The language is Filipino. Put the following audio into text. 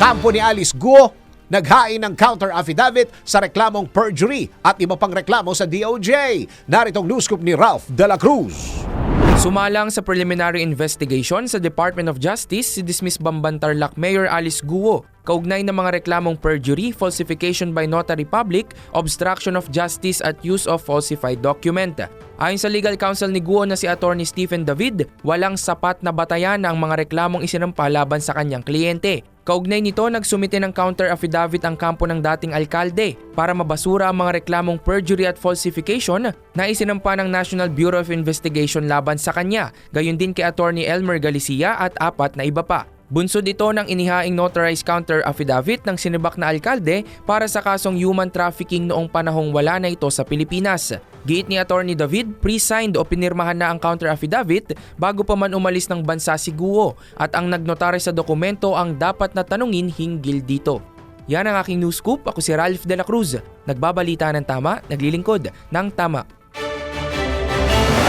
Kampo ni Alice Guo naghain ng counter affidavit sa reklamong perjury at iba pang reklamo sa DOJ. Naritong news scoop ni Ralph De La Cruz. Sumalang sa preliminary investigation sa Department of Justice si dismissed Bamban-Tarlac Mayor Alice Guo kaugnay ng mga reklamong perjury, falsification by notary public, obstruction of justice at use of falsified document. Ayon sa legal counsel ni Guo na si Attorney Stephen David, walang sapat na batayan ang mga reklamong isinampa laban sa kanyang kliyente. Kaugnay nito, nagsumite ng counter affidavit ang kampo ng dating alkalde para mabasura ang mga reklamong perjury at falsification na isinampa ng National Bureau of Investigation laban sa kanya, gayon din kay Attorney Elmer Galicia at 4 na iba pa. Bunsod ito ng inihaing notarized counter affidavit ng sinibak na alkalde para sa kasong human trafficking noong panahong wala na ito sa Pilipinas. Giit ni Attorney David, pre-signed o pinirmahan na ang counter affidavit bago pa man umalis ng bansa si Guo at ang nagnotarize sa dokumento ang dapat na tanungin hinggil dito. Yan ang aking news scoop. Ako si Ralph De La Cruz. Nagbabalita ng tama, naglilingkod ng tama.